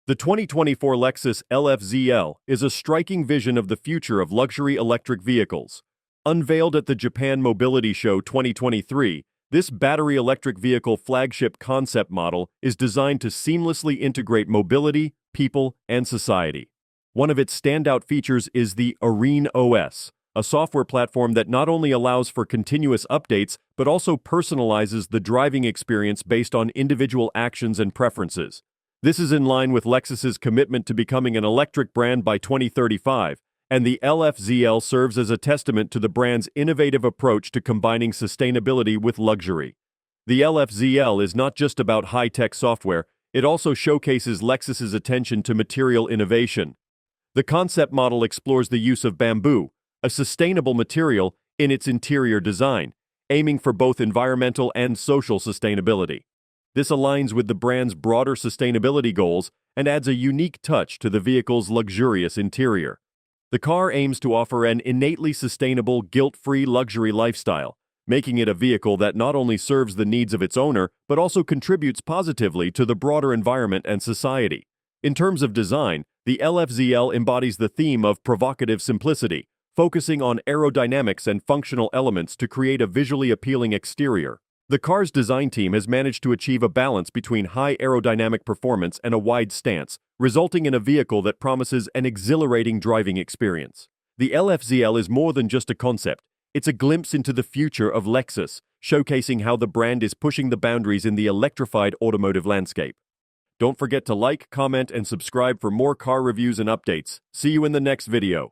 The 2024 Lexus LF-ZL is a striking vision of the future of luxury electric vehicles. Unveiled at the Japan Mobility Show 2023, this battery electric vehicle flagship concept model is designed to seamlessly integrate mobility, people, and society. One of its standout features is the Arene OS, a software platform that not only allows for continuous updates, but also personalizes the driving experience based on individual actions and preferences. This is in line with Lexus's commitment to becoming an electric brand by 2035, and the LF-ZL serves as a testament to the brand's innovative approach to combining sustainability with luxury. The LF-ZL is not just about high-tech software, it also showcases Lexus's attention to material innovation. The concept model explores the use of bamboo, a sustainable material, in its interior design, aiming for both environmental and social sustainability. This aligns with the brand's broader sustainability goals and adds a unique touch to the vehicle's luxurious interior. The car aims to offer an innately sustainable, guilt-free luxury lifestyle, making it a vehicle that not only serves the needs of its owner, but also contributes positively to the broader environment and society. In terms of design, the LF-ZL embodies the theme of provocative simplicity, focusing on aerodynamics and functional elements to create a visually appealing exterior. The car's design team has managed to achieve a balance between high aerodynamic performance and a wide stance, resulting in a vehicle that promises an exhilarating driving experience. The LF-ZL is more than just a concept. It's a glimpse into the future of Lexus, showcasing how the brand is pushing the boundaries in the electrified automotive landscape. Don't forget to like, comment, and subscribe for more car reviews and updates. See you in the next video.